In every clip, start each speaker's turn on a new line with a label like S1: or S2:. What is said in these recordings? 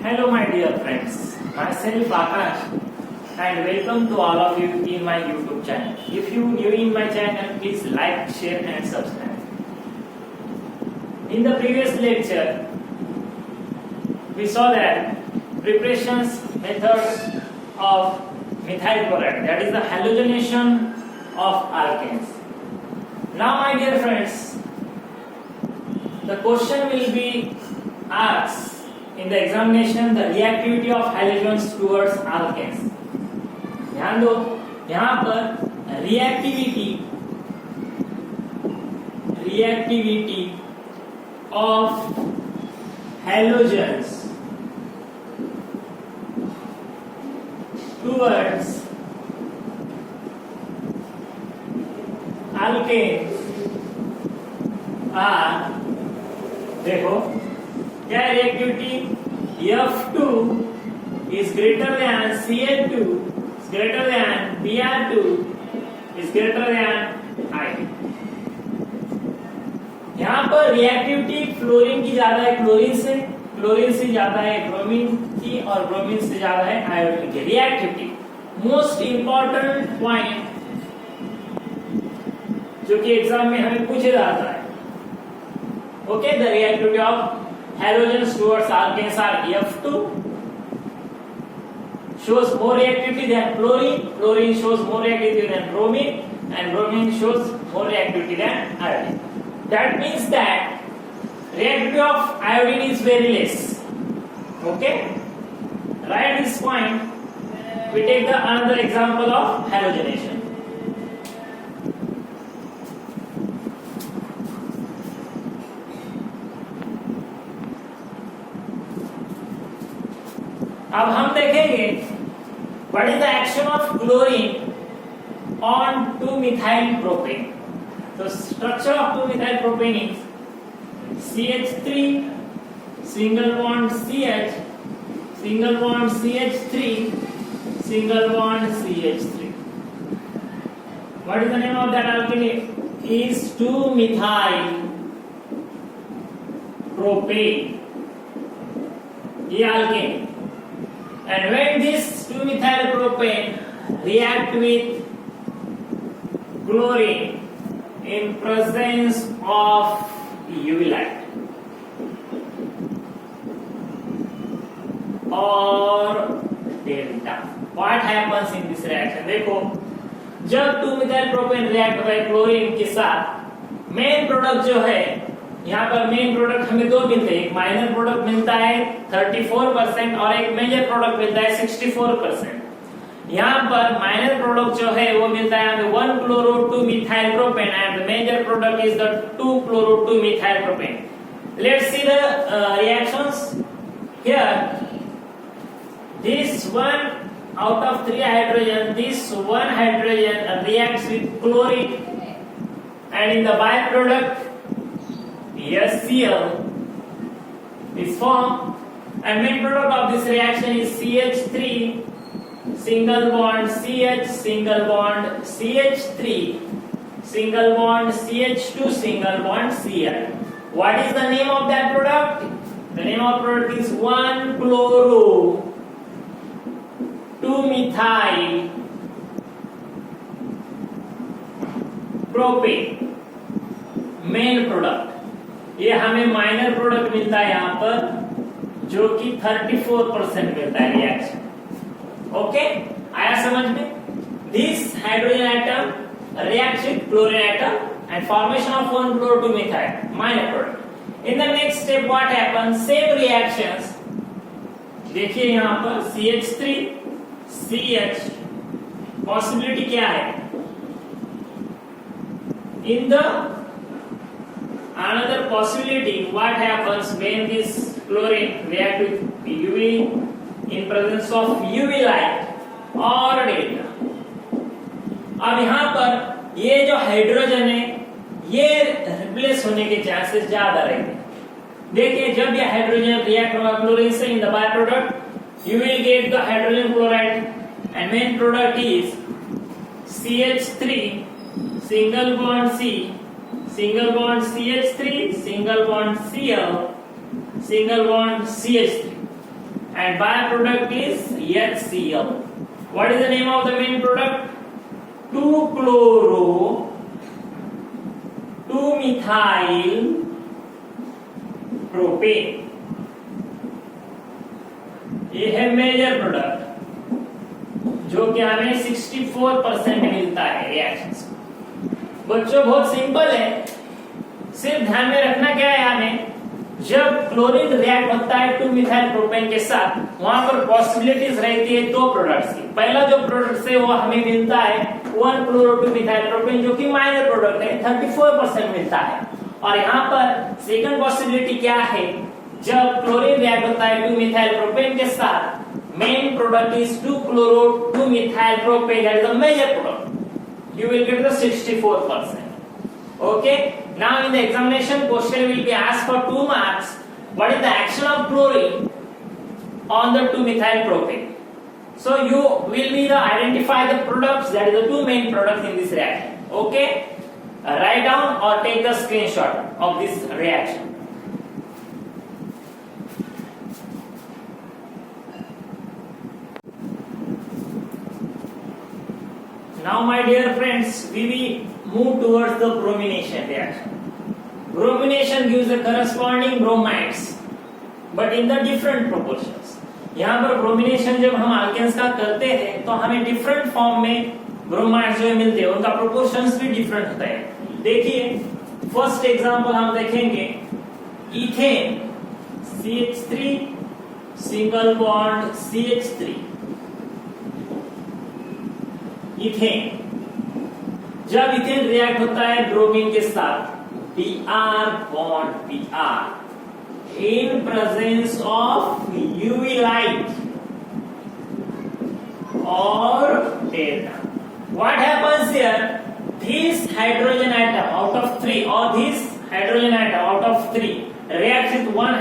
S1: Hello my dear friends, myself Akash and welcome to all of you in my YouTube channel. If you new in my channel, please like, share and subscribe. In the previous lecture, we saw that preparations method of methyl chloride, that is the halogenation of alkanes. Now my dear friends, the question will be asked in the examination, the reactivity of halogens towards alkanes. ध्यान दो, यहाँ पर reactivity of halogens towards alkanes are, देखो क्या reactivity F2 is greater than Cl2 is greater than Br2 is greater than I. यहाँ पर reactivity fluorine की ज्यादा है क्लोरीन से ज्यादा है ब्रोमीन की और ब्रोमीन से ज्यादा है आयोडीन की रिएक्टिविटी। मोस्ट इंपॉर्टेंट पॉइंट जो कि एग्जाम में हमें पूछा जाता है, okay, the reactivity of halogens towards alkanes are F2 shows more reactivity than chlorine shows more reactivity than bromine shows more reactivity than iodine. That means that reactivity of iodine is very less. Okay, write this point. We take the another example of halogenation. अब हम देखेंगे what is the action of chlorine on 2-methyl propane. तो structure of 2-methyl propane is CH3 single bond CH single bond CH3 single bond CH3. What is the name of that alkane? Is 2-methyl propane. ये alkane. And when this 2-methyl propane react with chlorine in presence of UV light or delta, what happens in this reaction? देखो, जब 2-methyl propane react होता है chlorine के साथ, main product जो है, यहाँ पर मेन प्रोडक्ट हमें दो मिलते हैं, एक माइनर प्रोडक्ट मिलता है 34% और एक मेजर प्रोडक्ट मिलता है 64%। यहाँ पर माइनर प्रोडक्ट जो है वो मिलता है हमें 1-chloro-2-methyl propane and major product is the 2-chloro-2-methyl propane. Let's see the reactions here. This one out of 3 hydrogen, this one hydrogen reacts with chlorine and in the byproduct HCl is formed, and main product of this reaction is CH3 single bond CH single bond CH3 single bond CH2 single bond Cl. What is the name of that product? The name of product is 1-chloro 2-methyl propane. Main product ये हमें minor product मिलता है यहाँ पर जो कि 34% मिलता है रिएक्शन। ओके, आया समझ में? This hydrogen atom reacts with chlorine atom and formation of 1-chloro-2-methyl minor product. In the next step what happens? Same reactions. देखिए यहाँ पर CH3 CH possibility क्या है? In the another possibility, what happens when this chlorine react with UV in presence of UV light or delta? अब यहाँ पर ये जो हाइड्रोजन है ये रिप्लेस होने के चांसेस ज्यादा रहेंगे। देखिए जब ये हाइड्रोजन रिएक्ट होगा क्लोरीन से in the by product you will get the hydrogen chloride and main product is CH3 single bond C single bond CH3, single bond Cl, single bond CH3. and byproduct is HCl. What is the name of the main product? 2-chloro 2-methyl propane. ये है major product जो कि हमें 64% मिलता है reactions. बच्चों बहुत simple है, सिर्फ ध्यान में रखना क्या है हमें, जब क्लोरीन रिएक्ट होता है 2-मिथाइल प्रोपेन के साथ, वहां पर पॉसिबिलिटीज रहती है दो प्रोडक्ट्स की। पहला जो प्रोडक्ट है वो हमें मिलता है 1-chloro-2-मिथाइल प्रोपेन जो कि माइनर प्रोडक्ट है, 34% मिलता है। और यहाँ पर सेकंड पॉसिबिलिटी क्या है, जब क्लोरीन रिएक्ट होता है 2-मिथाइल प्रोपेन के साथ, main product is two chloro two methyl propane, that is the major product, you will get the 64%. Okay, now in the examination question will be asked for 2 marks. What is the action of chlorine on the 2-methyl propane? So you will be the identify the products, that is the two main products in this reaction. Okay, write down or take the screenshot of this reaction. Now my dear friends, we will move towards the bromination reaction. Bromination gives the corresponding bromides, but in the different proportions. यहाँ पर bromination जब हम alkanes का करते हैं तो हमें different form में ब्रोमाइड्स जो मिलते हैं, उनका प्रोपोर्शंस भी डिफरेंट होता है। देखिए फर्स्ट एग्जांपल हम देखेंगे, ethane CH3 single bond CH3। Ethane, जब इथेन रिएक्ट होता है ब्रोमीन के साथ, Br bond Br in presence of UV light or delta. What happens here? This hydrogen atom out of 3, or this hydrogen atom out of 3 reacts with one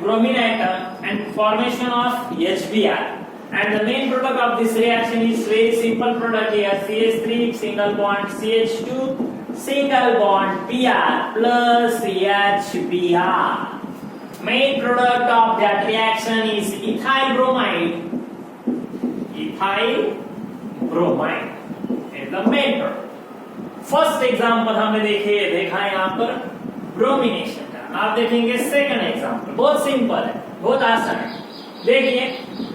S1: bromine atom and formation of HBr. And the main product of this reaction is very simple product here, CH3 single bond CH2 single bond Br plus HBr. Main product of that reaction is ethyl bromide. Ethyl bromide is the main product. First example हमने देखा है यहाँ पर bromination का। आप देखेंगे second example, बहुत simple है, बहुत आसान है। देखिए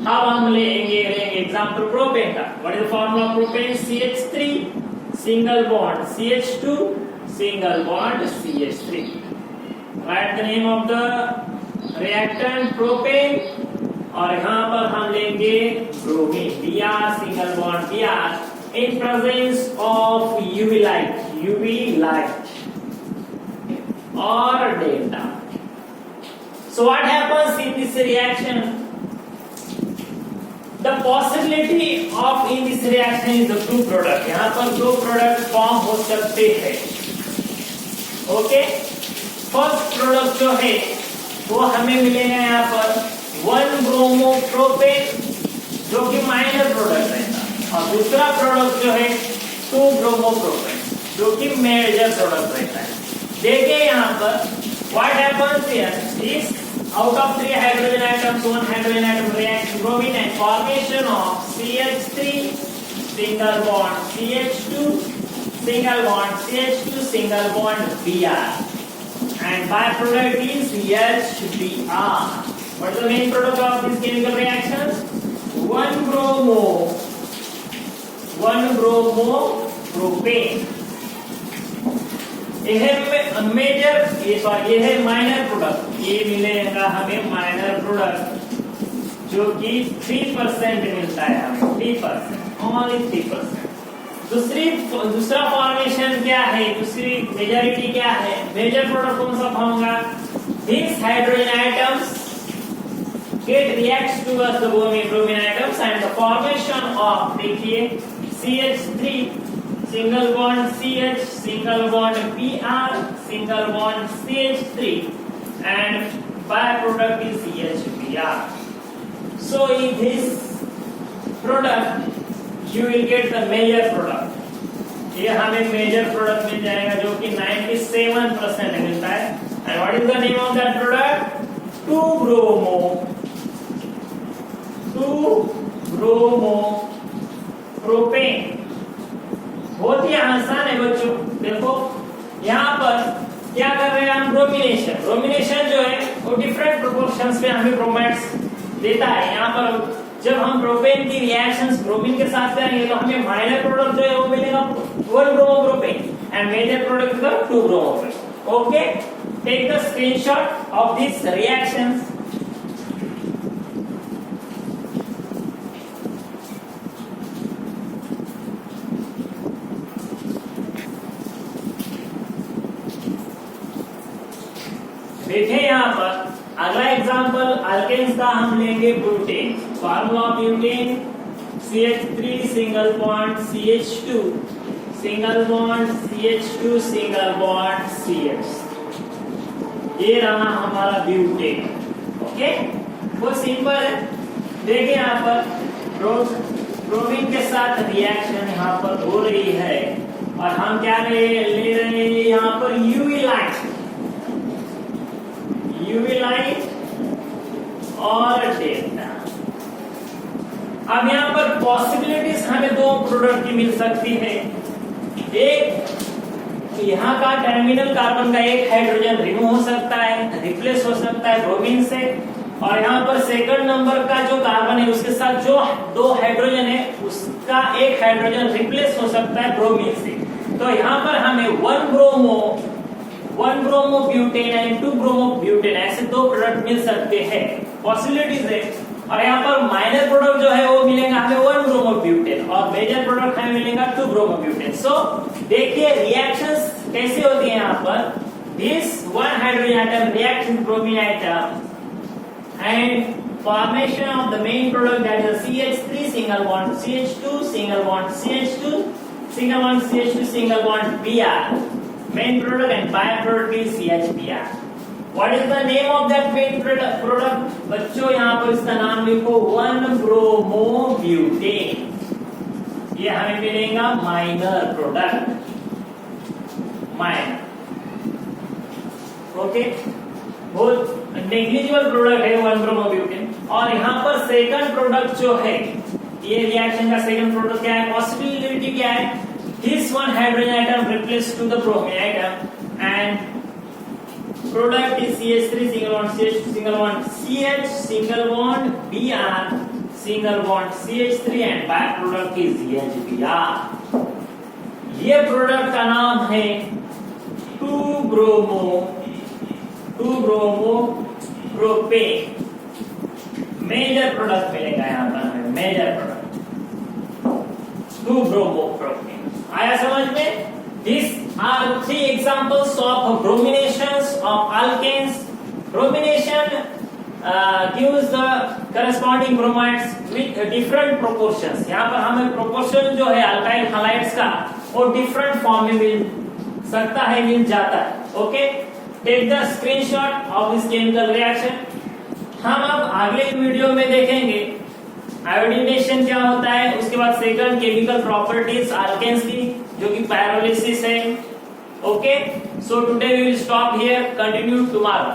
S1: अब हम लेंगे एग्जांपल प्रोपेन का। What is the formula of propane? CH3 single bond CH2 single bond CH3। Right the name of the reactant propane, और यहाँ पर हम लेंगे bromine Br single bond Br in presence of UV light or delta. So what happens in this reaction? The possibility of in this reaction is the two product. यहाँ पर दो product form हो सकते हैं। ओके, फर्स्ट प्रोडक्ट जो है वो हमें मिलेगा यहाँ पर 1-bromopropane जो कि माइनर प्रोडक्ट है, और दूसरा प्रोडक्ट जो है 2-bromopropane जो कि मेजर प्रोडक्ट रहता है। देखिए यहाँ पर what happens here is out of 3 hydrogen atoms, 1 hydrogen atom reacts with bromine and formation of CH3 single bond CH2 single bond CH2 single bond Br, and byproduct is HBr. What is the main product of this chemical reaction? 1-bromopropane. ये है major, ये है minor product. ये मिलेगा हमें minor product जो कि 3% मिलता है हमें, 3%, ओनली 3%। दूसरा फॉर्मेशन क्या है, दूसरी मेजॉरिटी क्या है? मेजर प्रोडक्ट कौन सा होगा? This hydrogen items get reacts towards the bromine atoms and the formation of, देखिए CH3 single bond CH single bond Br single bond CH3 and byproduct is HBr. So in this product you will get the major product. ये हमें major product मिल जाएगा जो कि 97% मिलता है। And what is the name of that product? 2-bromo bromination जो है वो डिफरेंट प्रोपोर्शंस में हमें ब्रोमाइड्स देता है। यहाँ पर जब हम प्रोपेन की रिएक्शंस ब्रोमीन के साथ करेंगे तो हमें माइनर प्रोडक्ट जो है वो मिलेगा 1 bromopropane and major product is 2 bromopropane. Okay, take the screenshot of this reactions. देखें यहाँ पर अगला एग्जांपल अल्केन्स का हम लेंगे butane. Formula of butane CH3 single bond CH2 single bond CH2 single bond CH। ये रहा हमारा ब्यूटेन। ओके, वो सिंपल है। देखिए यहाँ पर ब्रोमीन के साथ रिएक्शन यहाँ पर हो रही है और हम क्या ले रहे हैं यहाँ पर यूवी लाइट और डेल्टा। अब यहाँ पर पॉसिबिलिटीज हमें 2 प्रोडक्ट की मिल सकती है। एक यहाँ का टर्मिनल कार्बन का एक हाइड्रोजन रिमूव हो सकता है, रिप्लेस हो सकता है ब्रोमीन से, और यहाँ पर सेकंड नंबर का जो कार्बन है उसके साथ जो 2 हाइड्रोजन है उसका एक हाइड्रोजन रिप्लेस हो सकता है ब्रोमीन से। तो यहाँ पर हमें 1 bromo butane and 2 bromo butane ऐसे 2 प्रोडक्ट मिल सकते हैं, पॉसिबिलिटीज है। और यहाँ पर माइनर प्रोडक्ट जो है वो मिलेगा हमें 1 ब्रोमो ब्यूटेन और मेजर प्रोडक्ट हमें मिलेगा 2 ब्रोमो ब्यूटेन। सो देखिए रिएक्शंस कैसे होती है। यहाँ पर this 1 hydrogen atom react with bromine atom and formation of the main product, that is a CH3 single bond CH2 single bond CH2 single bond CH2 single bond Br, main product, and byproduct is CHBr. What is the name of that main product? बच्चों यहाँ पर इसका नाम लिखो 1 bromobutane. ये हमें मिलेगा minor product, minor. Okay, बहुत नेग्लिजिबल प्रोडक्ट है 1 ब्रोमोब्यूटेन। और यहाँ पर सेकंड प्रोडक्ट जो है, ये रिएक्शन का सेकंड प्रोडक्ट क्या है, पॉसिबिलिटी क्या है, this 1 hydrogen atom replace to the bromine atom and product is CH3 single bond CH2 single bond CH single bond Br single bond CH3 and by product is CHBr। ये product का नाम है 2 bromopropane. Major product मिलेगा यहाँ पर हमें, major product 2 bromopropane. आया समझ में? These are 3 examples of brominations of alkanes. Bromination gives the corresponding bromides with different proportions. यहाँ पर हमें proportion जो है alkyl halides का वो different form में मिल सकता है, मिल जाता है। Okay? Take the screenshot of this chemical reaction. हम अब अगले वीडियो में देखेंगे आयोडीनेशन क्या होता है, उसके बाद सेकंड केमिकल प्रॉपर्टीज अल्केन्स की जो कि पायरोलिसिस है। Okay, so today we will stop here, continue tomorrow.